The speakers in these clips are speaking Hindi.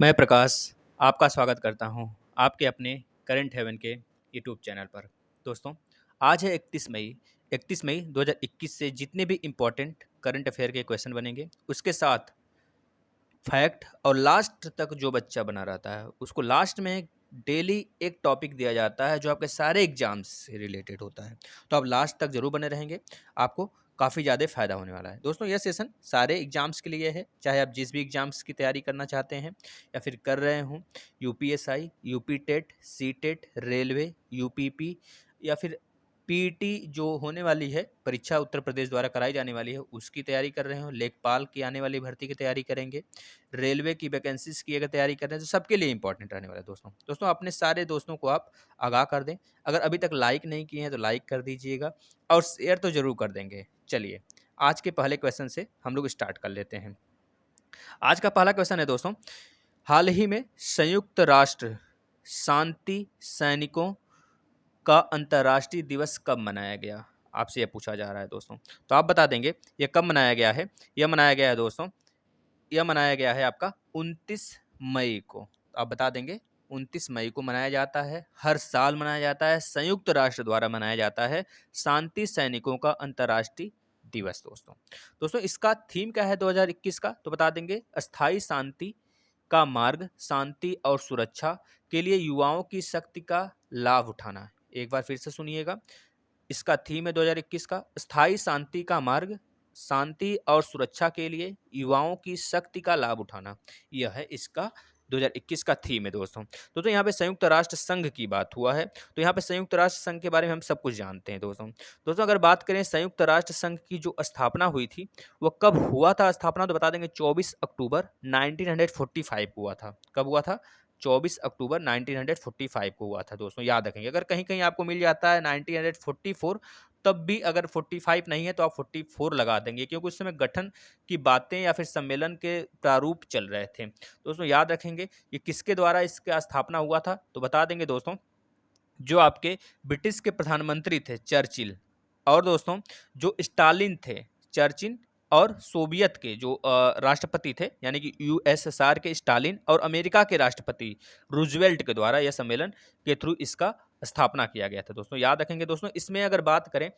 मैं प्रकाश आपका स्वागत करता हूं आपके अपने करंट हेवन के यूट्यूब चैनल पर। दोस्तों, आज है 31 मई 2021 से जितने भी इम्पोर्टेंट करंट अफेयर के क्वेश्चन बनेंगे उसके साथ फैक्ट और लास्ट तक जो बच्चा बना रहता है उसको लास्ट में डेली एक टॉपिक दिया जाता है जो आपके सारे एग्जाम्स से रिलेटेड होता है। तो आप लास्ट तक जरूर बने रहेंगे, आपको काफ़ी ज़्यादा फ़ायदा होने वाला है। दोस्तों, यह सेशन सारे एग्जाम्स के लिए है, चाहे आप जिस भी एग्जाम्स की तैयारी करना चाहते हैं या फिर कर रहे हों, UPSI, UP TET, C TET, railway, UPP या फिर पीईटी जो होने वाली है परीक्षा उत्तर प्रदेश द्वारा कराई जाने वाली है उसकी तैयारी कर रहे हो, लेखपाल की आने वाली भर्ती की तैयारी करेंगे, रेलवे की वैकेंसीज की अगर तैयारी कर रहे हैं तो सबके लिए इंपॉर्टेंट रहने वाला है। दोस्तों अपने सारे दोस्तों को आप आगाह कर दें। अगर अभी तक लाइक नहीं किए हैं तो लाइक कर दीजिएगा और शेयर तो जरूर कर देंगे। चलिए, आज के पहले क्वेश्चन से हम लोग स्टार्ट कर लेते हैं। आज का पहला क्वेश्चन है दोस्तों, हाल ही में संयुक्त राष्ट्र शांति सैनिकों का अंतर्राष्ट्रीय दिवस कब मनाया गया? आपसे यह पूछा जा रहा है दोस्तों। तो आप बता देंगे यह कब मनाया गया है। यह मनाया गया है दोस्तों, यह मनाया गया है आपका 29 मई को। आप बता देंगे 29 मई को मनाया जाता है, हर साल मनाया जाता है, संयुक्त राष्ट्र द्वारा मनाया जाता है शांति सैनिकों का अंतर्राष्ट्रीय दिवस। दोस्तों इसका थीम क्या है 2021 का? तो बता देंगे अस्थाई शांति का मार्ग, शांति और सुरक्षा के लिए युवाओं की शक्ति का लाभ उठाना। एक बार फिर से सुनिएगा, इसका थीम है 2021 का स्थायी शांति का मार्ग, शांति और सुरक्षा के लिए युवाओं की शक्ति का लाभ उठाना। यह है इसका 2021 का थीम है दोस्तों यहाँ पे संयुक्त राष्ट्र संघ की बात हुआ है, तो यहाँ पे संयुक्त राष्ट्र संघ के बारे में हम सब कुछ जानते हैं दोस्तों अगर बात करें संयुक्त राष्ट्र संघ की जो स्थापना हुई थी वो कब हुआ था स्थापना, तो बता देंगे 24 अक्टूबर 1945 को हुआ था। कब हुआ था? 24 अक्टूबर 1945 को हुआ था दोस्तों, याद रखेंगे। अगर कहीं कहीं आपको मिल जाता है 1944 तब भी अगर 45 नहीं है तो आप 44 लगा देंगे, क्योंकि उस समय गठन की बातें या फिर सम्मेलन के प्रारूप चल रहे थे। दोस्तों याद रखेंगे ये किसके द्वारा इसका स्थापना हुआ था, तो बता देंगे दोस्तों जो आपके ब्रिटिश के प्रधानमंत्री थे चर्चिल, और दोस्तों जो स्टालिन थे, चर्चिल और सोवियत के जो राष्ट्रपति थे यानी कि यूएसएसआर के स्टालिन और अमेरिका के राष्ट्रपति रूजवेल्ट के द्वारा यह सम्मेलन के थ्रू इसका स्थापना किया गया था। दोस्तों याद रखेंगे इसमें अगर बात करें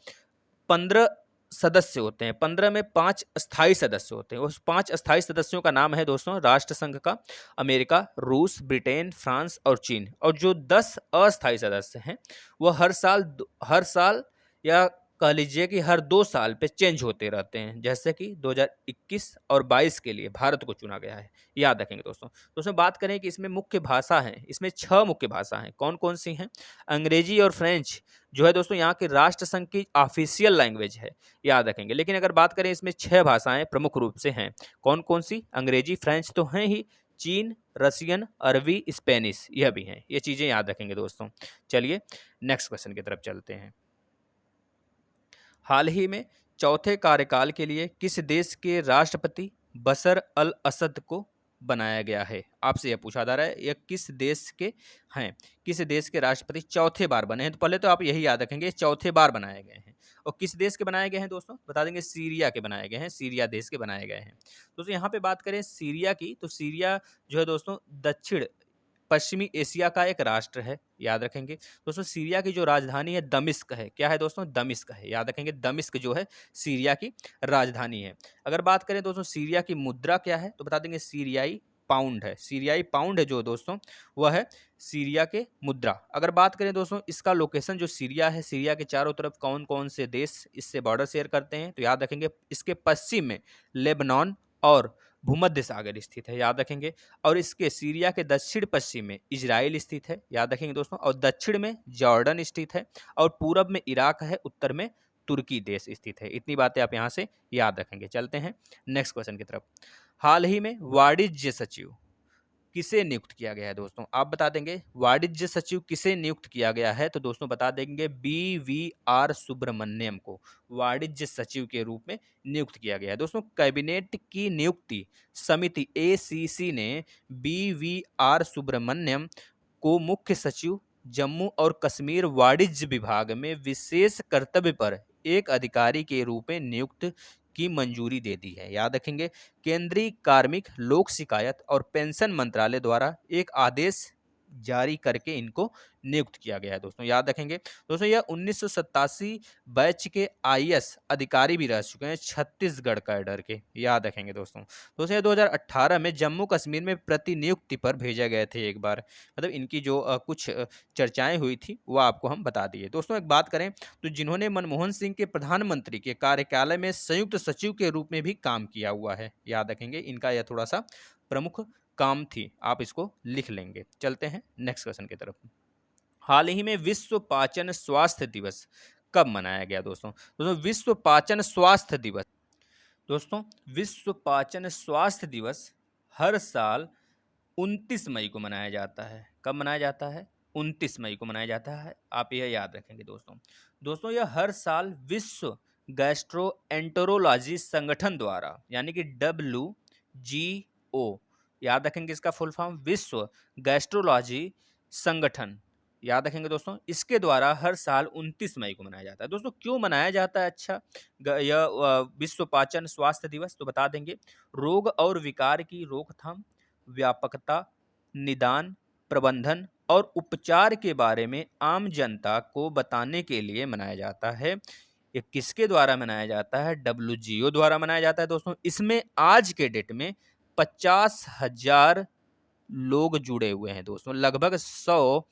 15 सदस्य होते हैं, 15 में 5 अस्थायी सदस्य होते हैं। उस 5 अस्थायी सदस्यों का नाम है दोस्तों राष्ट्र संघ का अमेरिका, रूस, ब्रिटेन, फ्रांस और चीन। और जो 10 अस्थायी सदस्य हैं वह हर साल या कह लीजिए कि हर 2 साल पे चेंज होते रहते हैं, जैसे कि 2021 और 22 के लिए भारत को चुना गया है। याद रखेंगे दोस्तों बात करें कि इसमें मुख्य भाषा है, इसमें 6 मुख्य भाषा हैं। कौन कौन सी हैं? अंग्रेजी और फ्रेंच जो है दोस्तों यहाँ के राष्ट्र संघ की ऑफिशियल लैंग्वेज है, याद रखेंगे। लेकिन अगर बात करें इसमें 6 भाषाएं प्रमुख रूप से हैं। कौन कौन सी? अंग्रेजी, फ्रेंच तो हैं ही, चीन, रसियन, अरबी, स्पेनिश यह भी हैं। ये चीजें याद रखेंगे दोस्तों। चलिए नेक्स्ट क्वेश्चन की तरफ चलते हैं। हाल ही में चौथे कार्यकाल के लिए किस देश के राष्ट्रपति बशर अल असद को बनाया गया है? आपसे यह पूछा जा रहा है यह किस देश के हैं, किस देश के राष्ट्रपति चौथे बार बने हैं? तो पहले तो आप यही याद रखेंगे चौथे बार बनाए गए हैं। और किस देश के बनाए गए हैं दोस्तों? बता देंगे सीरिया के बनाए गए हैं, सीरिया देश के बनाए गए हैं। दोस्तों यहाँ पे बात करें सीरिया की, तो सीरिया जो है दोस्तों दक्षिण पश्चिमी एशिया का एक राष्ट्र है, याद रखेंगे। दोस्तों सीरिया की जो राजधानी है दमिश्क है। क्या है दोस्तों? दमिश्क है, याद रखेंगे। दमिश्क जो है सीरिया की राजधानी है। अगर बात करें दोस्तों सीरिया की मुद्रा क्या है, तो बता देंगे सीरियाई पाउंड है। सीरियाई पाउंड है जो दोस्तों वह है सीरिया के मुद्रा। अगर बात करें दोस्तों इसका लोकेशन जो सीरिया है, सीरिया के चारों तरफ कौन कौन से देश इससे बॉर्डर शेयर करते हैं, तो याद रखेंगे इसके पश्चिम में लेबनान और भूमध्य सागर स्थित है, याद रखेंगे। और इसके सीरिया के दक्षिण पश्चिम में इजराइल स्थित है, याद रखेंगे दोस्तों। और दक्षिण में जॉर्डन स्थित है, और पूरब में इराक है, उत्तर में तुर्की देश स्थित है। इतनी बातें आप यहाँ से याद रखेंगे। चलते हैं नेक्स्ट क्वेश्चन की तरफ। हाल ही में वाणिज्य सचिव किसे नियुक्त किया गया है दोस्तों? आप बता देंगे वाणिज्य सचिव किसे नियुक्त किया गया है, तो दोस्तों बता देंगे BVR सुब्रमण्यम को वाणिज्य सचिव के रूप में नियुक्त किया गया है। दोस्तों कैबिनेट की नियुक्ति समिति ACC ने BVR सुब्रमण्यम को मुख्य सचिव जम्मू और कश्मीर वाणिज्य विभाग में विशेष कर्तव्य पर एक अधिकारी के रूप में नियुक्त की मंजूरी दे दी है। याद रखेंगे, केंद्रीय कार्मिक लोक शिकायत और पेंशन मंत्रालय द्वारा एक आदेश जारी करके इनको नियुक्त किया गया है दोस्तों। याद रखेंगे दोस्तों, यह 1987 बैच के आईएएस अधिकारी भी रह चुके हैं छत्तीसगढ़ कैडर के। याद रखेंगे दोस्तों। दोस्तों ये 2018 में जम्मू कश्मीर में प्रतिनियुक्ति पर भेजे गए थे एक बार, मतलब इनकी जो कुछ चर्चाएं हुई थी वो आपको हम बता दिए। दोस्तों एक बात करें तो जिन्होंने मनमोहन सिंह के प्रधानमंत्री के कार्यकालय में संयुक्त सचिव के रूप में भी काम किया हुआ है। याद रखेंगे, इनका यह थोड़ा सा प्रमुख काम थी, आप इसको लिख लेंगे। चलते हैं नेक्स्ट क्वेश्चन की तरफ। हाल ही में विश्व पाचन स्वास्थ्य दिवस कब मनाया गया दोस्तों? दोस्तों विश्व पाचन स्वास्थ्य दिवस, दोस्तों विश्व पाचन स्वास्थ्य दिवस हर साल 29 मई को मनाया जाता है। कब मनाया जाता है? 29 मई को मनाया जाता है। आप यह याद रखेंगे दोस्तों। दोस्तों यह हर साल विश्व गैस्ट्रोएंटेरोलॉजी संगठन द्वारा, यानी कि WGO, याद रखेंगे इसका फुल फॉर्म, विश्व गैस्ट्रोलॉजी संगठन, याद रखेंगे दोस्तों, इसके द्वारा हर साल 29 मई को मनाया जाता है। दोस्तों क्यों मनाया जाता है अच्छा यह विश्व पाचन स्वास्थ्य दिवस? तो बता देंगे, रोग और विकार की रोकथाम, व्यापकता, निदान, प्रबंधन और उपचार के बारे में आम जनता को बताने के लिए मनाया जाता है। ये किसके द्वारा मनाया जाता है? WGO द्वारा मनाया जाता है दोस्तों। इसमें आज के डेट में 50,000 लोग जुड़े हुए हैं दोस्तों। लगभग 100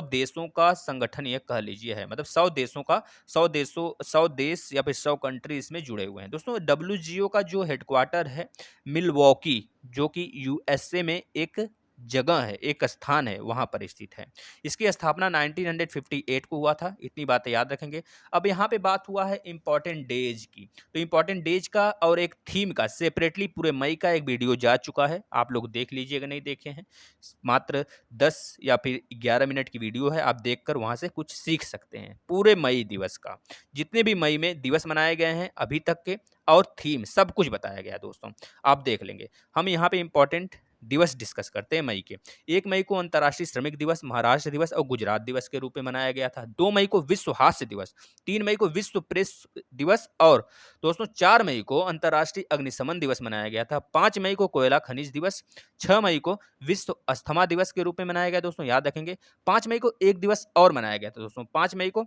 देशों का संगठन ये कह लीजिए है, मतलब 100 देश या फिर 100 कंट्री इसमें जुड़े हुए हैं दोस्तों। WGO का जो हेडक्वार्टर है मिलवॉकी, जो कि USA में एक जगह है, एक स्थान है, वहां पर स्थित है। इसकी स्थापना 1958 को हुआ था। इतनी बातें याद रखेंगे। अब यहाँ पे बात हुआ है इंपॉर्टेंट डेज की, तो इंपॉर्टेंट डेज का और एक थीम का सेपरेटली पूरे मई का एक वीडियो जा चुका है, आप लोग देख लीजिएगा नहीं देखे हैं। मात्र 10 या फिर 11 मिनट की वीडियो है, आप देखकर वहां से कुछ सीख सकते हैं। पूरे मई दिवस का, जितने भी मई में दिवस मनाए गए हैं अभी तक के, और थीम सब कुछ बताया गया है दोस्तों, आप देख लेंगे। हम यहाँ पे इंपॉर्टेंट दिवस डिस्कस करते हैं मई के। 1 मई को अंतर्राष्ट्रीय श्रमिक दिवस, महाराष्ट्र दिवस और गुजरात दिवस के रूप में मनाया गया था। 2 मई को विश्व हास्य दिवस, 3 मई को विश्व प्रेस दिवस, और दोस्तों 4 मई को अंतर्राष्ट्रीय अग्निशमन दिवस मनाया गया था। 5 मई को कोयला खनिज दिवस, 6 मई को विश्व अस्थमा दिवस के रूप में मनाया गया दोस्तों, याद रखेंगे। 5 मई को एक दिवस और मनाया गया था दोस्तों। 5 मई को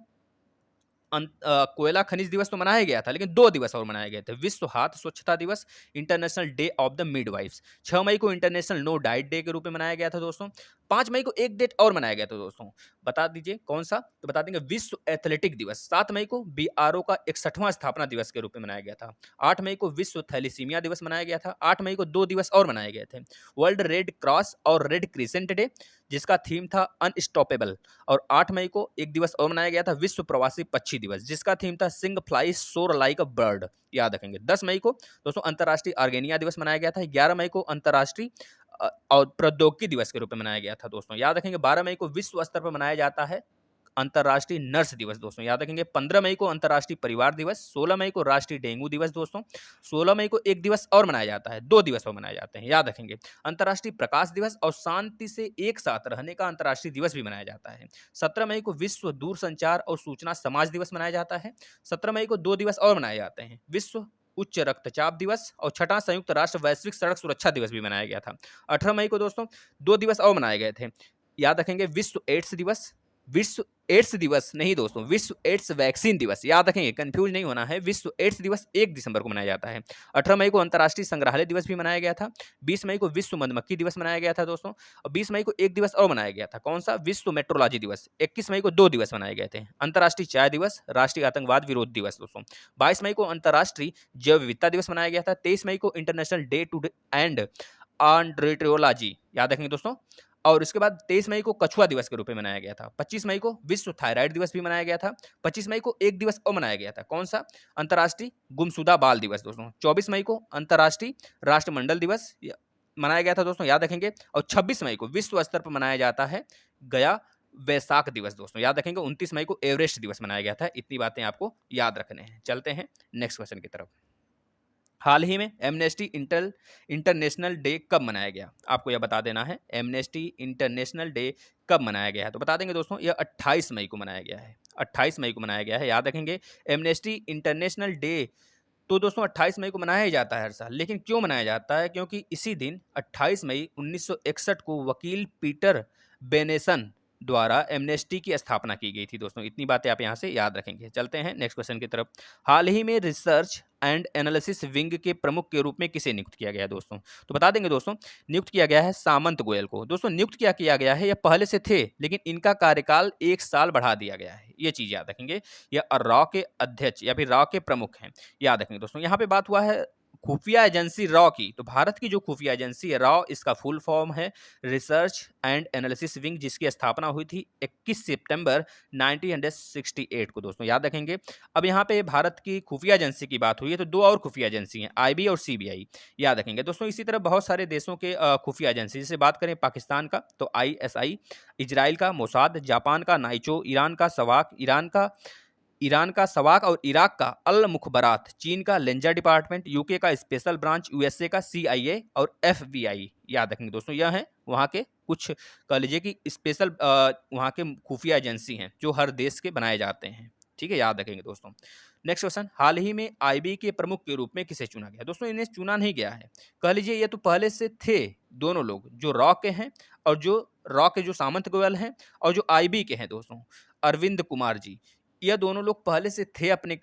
कोयला खनिज दिवस तो मनाया गया था, लेकिन 2 दिवस और मनाए गए थे। विश्व हाथ स्वच्छता दिवस, international day of the midwives. 6 मई को इंटरनेशनल नो डाइट डे के रूप में मनाया गया था दोस्तों। 5 मई को एक डेट और मनाया गया था दोस्तों, बता दीजिए कौन सा? तो बता देंगे, विश्व एथलेटिक दिवस। 7 मई को BRO का 61वां स्थापना दिवस के रूप में मनाया गया था। 8 मई को विश्व थैलीसीमिया दिवस मनाया गया था। 8 मई को 2 दिवस और मनाए गए थे। वर्ल्ड रेड क्रॉस और रेड क्रिसेंट डे, जिसका थीम था अनस्टॉपेबल। और 8 मई को एक दिवस और मनाया गया था, विश्व प्रवासी पक्षी दिवस, जिसका थीम था सिंग फ्लाई सोर लाइक अ बर्ड, याद रखेंगे। 10 मई को दोस्तों अंतर्राष्ट्रीय आर्गेनिया दिवस मनाया गया था। 11 मई को अंतर्राष्ट्रीय और प्रौद्योगिकी दिवस के रूप में मनाया गया था दोस्तों, याद रखेंगे। 12 मई को विश्व स्तर पर मनाया जाता है अंतर्राष्ट्रीय नर्स दिवस दोस्तों, याद रखेंगे। 15 मई को अंतर्राष्ट्रीय परिवार दिवस। 16 मई को राष्ट्रीय डेंगू दिवस दोस्तों। 16 मई को एक दिवस और मनाया जाता है, 2 दिवस और मनाए जाते हैं, याद रखेंगे। अंतर्राष्ट्रीय प्रकाश दिवस और शांति से एक साथ रहने का अंतर्राष्ट्रीय दिवस भी मनाया जाता है। 17 मई को विश्व दूरसंचार और सूचना समाज दिवस मनाया जाता है। 17 मई को 2 दिवस और मनाए जाते हैं, विश्व उच्च रक्तचाप दिवस और 6वां संयुक्त राष्ट्र वैश्विक सड़क सुरक्षा दिवस भी मनाया गया था। 18 मई को दोस्तों 2 दिवस और मनाए गए थे, याद रखेंगे। विश्व एड्स दिवस, विश्व एड्स दिवस नहीं दोस्तों, विश्व एड्स वैक्सीन दिवस, याद रखेंगे, कंफ्यूज नहीं होना है। विश्व एड्स दिवस 1 दिसंबर को मनाया जाता है। 18 मई को अंतर्राष्ट्रीय संग्रहालय दिवस भी मनाया गया था। 20 मई को विश्व मधुमक्खी दिवस मनाया गया था दोस्तों। और 20 मई को एक दिवस और मनाया गया था, कौन सा? विश्व मेट्रोलॉजी दिवस। 21 मई को 2 दिवस मनाए गए थे, अंतर्राष्ट्रीय चाय दिवस, राष्ट्रीय आतंकवाद विरोध दिवस दोस्तों। 22 मई को अंतर्राष्ट्रीय जैव विविधता दिवस मनाया गया था। 23 मई को इंटरनेशनल डे टू एंड ऑन्ड्रेट्रियोलॉजी, याद रखेंगे दोस्तों। और इसके बाद 23 मई को कछुआ दिवस के रूप में मनाया गया था। 25 मई को विश्व थायराइड दिवस भी मनाया गया था। 25 मई को एक दिवस और मनाया गया था, कौन सा? अंतर्राष्ट्रीय गुमशुदा बाल दिवस दोस्तों। 24 मई को अंतर्राष्ट्रीय राष्ट्रमंडल दिवस मनाया गया था दोस्तों, याद रखेंगे। और 26 मई को विश्व स्तर पर मनाया जाता है गया वैसाख दिवस दोस्तों, याद रखेंगे। 29 मई को एवरेस्ट दिवस मनाया गया था। इतनी बातें आपको याद रखने हैं। चलते हैं नेक्स्ट क्वेश्चन की तरफ। हाल ही में एमनेस्टी इंटरनेशनल डे कब मनाया गया? आपको यह बता देना है, एमनेस्टी इंटरनेशनल डे कब मनाया गया है? तो बता देंगे दोस्तों, यह 28 मई को मनाया गया है। 28 मई को मनाया गया है, याद रखेंगे। एमनेस्टी इंटरनेशनल डे तो दोस्तों 28 मई को मनाया ही जाता है हर साल। लेकिन क्यों मनाया जाता है? क्योंकि इसी दिन 28 मई 1961 को वकील पीटर बेनेसन द्वारा एमनेस्टी की स्थापना की गई थी दोस्तों। इतनी बातें आप यहाँ से याद रखेंगे। चलते हैं नेक्स्ट क्वेश्चन की तरफ। हाल ही में रिसर्च एंड एनालिसिस विंग के प्रमुख के रूप में किसे नियुक्त किया गया है दोस्तों? तो बता देंगे दोस्तों, नियुक्त किया गया है सामंत गोयल को। दोस्तों नियुक्त क्या किया गया है? यह पहले से थे, लेकिन इनका कार्यकाल 1 साल बढ़ा दिया गया है। ये चीज याद रखेंगे। यह रॉ के अध्यक्ष या फिर रॉ के प्रमुख हैं, याद रखेंगे दोस्तों। यहाँ पे बात हुआ है खुफिया एजेंसी रॉ की। तो भारत की जो खुफिया एजेंसी है रॉ, इसका फुल फॉर्म है रिसर्च एंड एनालिसिस विंग, जिसकी स्थापना हुई थी 21 सितंबर 1968 को दोस्तों, याद रखेंगे। अब यहाँ पे भारत की खुफिया एजेंसी की बात हुई है, तो दो और खुफिया एजेंसी हैं, आईबी और सीबीआई, याद रखेंगे दोस्तों। इसी तरह बहुत सारे देशों के खुफिया एजेंसी, जैसे बात करें पाकिस्तान का तो आईएसआई, इजराइल का मोसाद, जापान का नाइचो, ईरान का सवाक और इराक का अल मुखबरात, चीन का लेंजर डिपार्टमेंट, यूके का स्पेशल ब्रांच, यूएसए का सीआईए और एफबीआई, याद रखेंगे दोस्तों। यह है वहाँ के कुछ, कह लीजिए कि स्पेशल वहाँ के खुफिया एजेंसी हैं जो हर देश के बनाए जाते हैं। ठीक है, याद रखेंगे दोस्तों। नेक्स्ट क्वेश्चन, हाल ही में आईबी के प्रमुख के रूप में किसे चुना गया? दोस्तों इन्हें चुना नहीं गया है, कह लीजिए ये तो पहले से थे दोनों लोग, जो रॉ के हैं और जो रॉ के जो सामंत गोयल हैं और जो आईबी के हैं दोस्तों, अरविंद कुमार जी। यह दोनों लोग पहले से थे अपने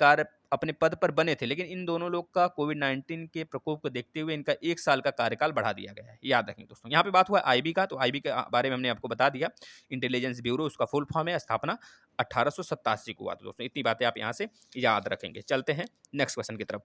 पद पर बने थे, लेकिन इन दोनों लोग का कोविड-19 के प्रकोप को देखते हुए इनका 1 साल का कार्यकाल बढ़ा दिया गया है, याद रखेंगे दोस्तों। यहाँ पे बात हुआ आईबी का, तो आईबी के बारे में हमने आपको बता दिया। इंटेलिजेंस ब्यूरो उसका फुल फॉर्म है, स्थापना 1887 को हुआ था दोस्तों। इतनी बातें आप यहाँ से याद रखेंगे। चलते हैं नेक्स्ट क्वेश्चन की तरफ।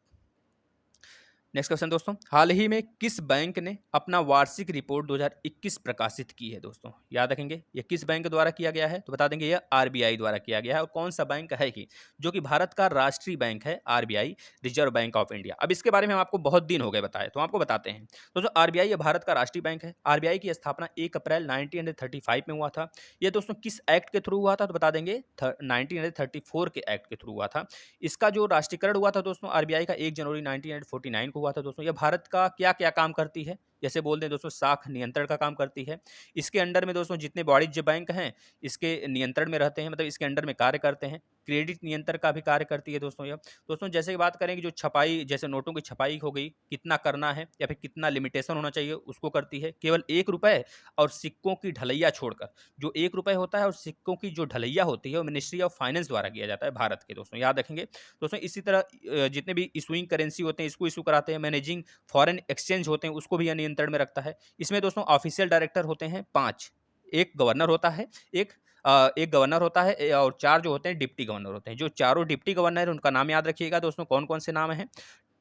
नेक्स्ट क्वेश्चन दोस्तों, हाल ही में किस बैंक ने अपना वार्षिक रिपोर्ट 2021 प्रकाशित की है दोस्तों? याद रखेंगे ये किस बैंक द्वारा किया गया है? तो बता देंगे यह आरबीआई द्वारा किया गया है। और कौन सा बैंक है कि जो कि भारत का राष्ट्रीय बैंक है, RBI, reserve bank of India. अब इसके बारे में हम आपको बहुत दिन हो गए बताए, तो आपको बताते हैं दोस्तों। आरबीआई भारत का राष्ट्रीय बैंक है। आरबीआई की स्थापना 1 अप्रैल 1935 में हुआ था। यह दोस्तों किस एक्ट के थ्रू हुआ था? तो बता देंगे 1934 के एक्ट के थ्रू हुआ था। इसका जो राष्ट्रीयकरण हुआ था दोस्तों आरबीआई का 1 जनवरी 1949 को हुआ था दोस्तों। यह भारत का क्या क्या काम करती है? जैसे बोलते हैं दोस्तों, साख नियंत्रण का काम करती है। इसके अंडर में दोस्तों जितने वाणिज्य बैंक हैं इसके नियंत्रण में रहते हैं, मतलब इसके अंडर में कार्य करते हैं। क्रेडिट नियंत्रण का भी कार्य करती है दोस्तों। यह दोस्तों जैसे कि बात करें कि जो छपाई, जैसे नोटों की छपाई हो गई, कितना करना है या फिर कितना लिमिटेशन होना चाहिए, उसको करती है। केवल 1 रुपए और सिक्कों की ढलैया छोड़कर, जो 1 रुपए होता है और सिक्कों की जो ढलैया होती है वो मिनिस्ट्री ऑफ फाइनेंस द्वारा किया जाता है भारत के दोस्तों, याद रखेंगे दोस्तों। इसी तरह जितने भी इशूइंग करेंसी होते हैं इसको इशू कराते हैं। मैनेजिंग फॉरेन एक्सचेंज होते हैं उसको भी यह नियंत्रण में रखता है। इसमें दोस्तों ऑफिशियल डायरेक्टर होते हैं 5, एक गवर्नर होता है, एक गवर्नर होता है और 4 जो होते हैं डिप्टी गवर्नर होते हैं। जो चारों डिप्टी गवर्नर हैं उनका नाम याद रखिएगा दोस्तों। कौन कौन से नाम हैं?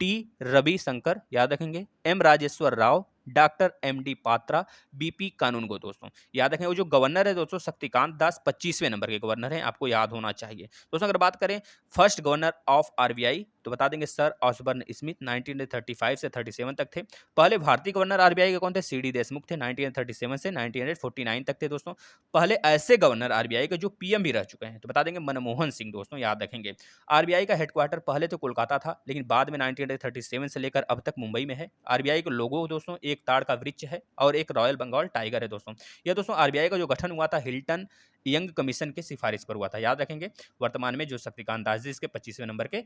टी रवि शंकर, याद रखेंगे, M Rajeshwar Rao, doctor M D Patra, BP Kanungo दोस्तों, याद रखें। वो जो गवर्नर है दोस्तों शक्तिकांत दास 25वें नंबर के गवर्नर हैं, आपको याद होना चाहिए दोस्तों। अगर बात करें फर्स्ट गवर्नर ऑफ आरबीआई तो बता देंगे सर ऑसबर्न स्मिथ, 1935 से 37 तक थे। पहले भारतीय गवर्नर आरबीआई के कौन थे? सी डी देशमुख थे, 1937 से 1949 तक थे दोस्तों। पहले ऐसे गवर्नर आरबीआई के जो पीएम भी रह चुके हैं तो बता देंगे मनमोहन सिंह दोस्तों, याद रखेंगे। आरबीआई का हेडक्वार्टर पहले तो कोलकाता था, लेकिन बाद में 1937 से लेकर अब तक मुंबई में है। आरबीआई का लोगो दोस्तों एक ताड़ का वृक्ष है और एक रॉयल बंगाल टाइगर है दोस्तों। यह दोस्तों आरबीआई का जो गठन हुआ था हिल्टन यंग कमीशन के सिफारिश पर हुआ था, याद रखेंगे। वर्तमान में जो शक्तिकांत दास जी इसके 25वें नंबर के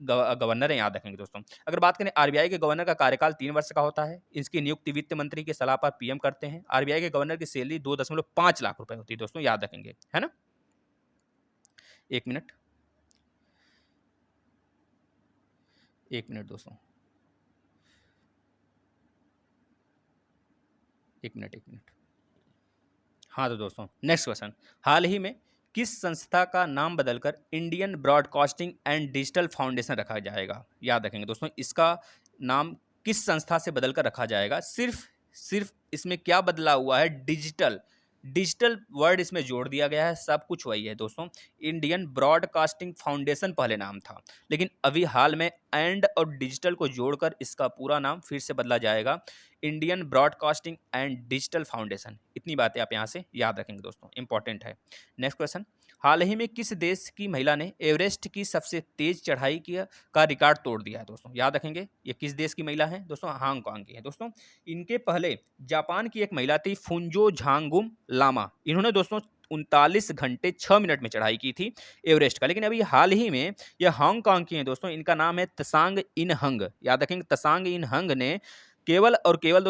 गवर्नर है, याद रखेंगे दोस्तों। अगर बात करें आरबीआई के गवर्नर का कार्यकाल 3 वर्ष का होता है। इसकी नियुक्ति वित्त मंत्री की सलाह पर पीएम करते हैं। आरबीआई के गवर्नर की सैलरी 2.5 लाख रुपए होती है दोस्तों, याद रखेंगे, है ना। 1 मिनट, 1 मिनट दोस्तों, 1 मिनट। हाँ तो दोस्तों नेक्स्ट क्वेश्चन, हाल ही में किस संस्था का नाम बदलकर Indian broadcasting and digital foundation रखा जाएगा? याद रखेंगे दोस्तों, इसका नाम किस संस्था से बदलकर रखा जाएगा? सिर्फ सिर्फ इसमें क्या बदला हुआ है? डिजिटल, डिजिटल वर्ड इसमें जोड़ दिया गया है, सब कुछ वही है दोस्तों। इंडियन ब्रॉडकास्टिंग फाउंडेशन पहले नाम था, लेकिन अभी हाल में एंड और डिजिटल को जोड़कर इसका पूरा नाम फिर से बदला जाएगा, Indian broadcasting and digital foundation. इतनी बातें आप यहाँ से याद रखेंगे दोस्तों, इंपॉर्टेंट है। नेक्स्ट क्वेश्चन, हाल ही में किस देश की महिला ने एवरेस्ट की सबसे तेज चढ़ाई का रिकॉर्ड तोड़ दिया है दोस्तों? याद रखेंगे ये किस देश की महिला है दोस्तों? हांगकांग की है दोस्तों। इनके पहले जापान की एक महिला थी फुंजो झांगुम लामा, इन्होंने दोस्तों 39 घंटे 6 मिनट में चढ़ाई की थी एवरेस्ट का। लेकिन अभी हाल ही में ये हांगकांग की हैं दोस्तों, इनका नाम है त्सांग इन हंग, याद रखेंगे त्सांग इन हंग ने केवल और केवल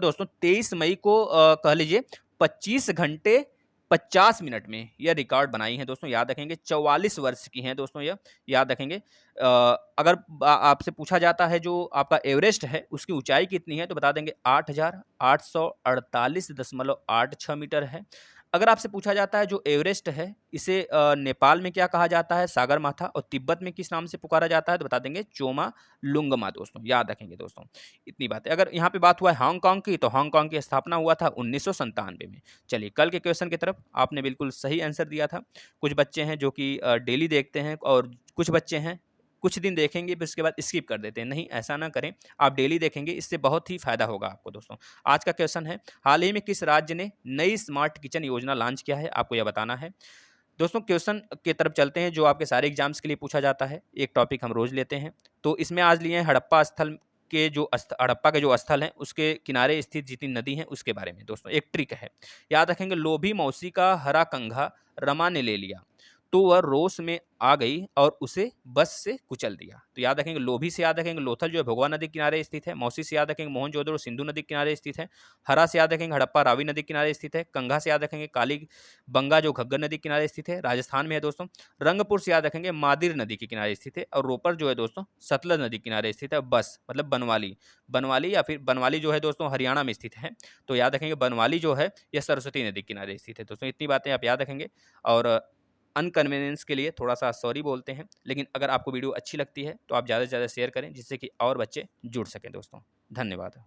दोस्तों 23 मई को कह लीजिए 25 घंटे 50 मिनट में यह रिकॉर्ड बनाई है दोस्तों, याद रखेंगे। 44 वर्ष की हैं दोस्तों यह, याद रखेंगे। अगर आपसे पूछा जाता है जो आपका एवरेस्ट है उसकी ऊंचाई कितनी है, तो बता देंगे 8,848.86 मीटर है। अगर आपसे पूछा जाता है जो एवरेस्ट है इसे नेपाल में क्या कहा जाता है, सागर माथा, और तिब्बत में किस नाम से पुकारा जाता है, तो बता देंगे चोमा लुंगमा दोस्तों, याद रखेंगे दोस्तों। इतनी बात है। अगर यहाँ पे बात हुआ है हांगकांग की, तो हांगकांग की स्थापना हुआ था 1997 में। चलिए कल के क्वेश्चन की तरफ, आपने बिल्कुल सही आंसर दिया था। कुछ बच्चे हैं जो कि डेली देखते हैं और कुछ बच्चे हैं कुछ दिन देखेंगे फिर उसके बाद स्किप कर देते हैं। नहीं, ऐसा ना करें, आप डेली देखेंगे, इससे बहुत ही फायदा होगा आपको दोस्तों। आज का क्वेश्चन है, हाल ही में किस राज्य ने नई स्मार्ट किचन योजना लॉन्च किया है, आपको यह बताना है दोस्तों। क्वेश्चन की तरफ चलते हैं जो आपके सारे एग्जाम्स के लिए पूछा जाता है, एक टॉपिक हम रोज लेते हैं। तो इसमें आज लिए हैं हड़प्पा के जो स्थल हैं उसके किनारे स्थित जितनी नदी हैं उसके बारे में दोस्तों। एक ट्रिक है, याद रखेंगे, लोभी मौसी का हरा कंघा रमा ने ले लिया तो वह रोष में आ गई और उसे बस से कुचल दिया। तो याद रखेंगे, लोभी से याद रखेंगे लोथल जो है भगवा नदी के किनारे स्थित है, मौसी से याद रखेंगे मोहनजोदड़ो सिंधु नदी के किनारे स्थित है, हरा से याद रखेंगे हड़प्पा रावी नदी के किनारे स्थित है, कंघा से याद रखेंगे काली बंगा जो घग्गर नदी के किनारे स्थित है, राजस्थान में है दोस्तों। रंगपुर से याद रखेंगे मादिर नदी के किनारे स्थित है, और रोपर जो है दोस्तों सतलज नदी के किनारे स्थित है। बस मतलब बनवाली, बनवाली या फिर बनवाली जो है दोस्तों हरियाणा में स्थित है। तो याद रखेंगे बनवाली जो है यह सरस्वती नदी के किनारे स्थित है दोस्तों। इतनी बातें आप याद रखेंगे। और अनकन्वीनियंस के लिए थोड़ा-सा सॉरी बोलते हैं, लेकिन अगर आपको वीडियो अच्छी लगती है तो आप ज़्यादा से ज़्यादा शेयर करें जिससे कि और बच्चे जुड़ सकें दोस्तों। धन्यवाद।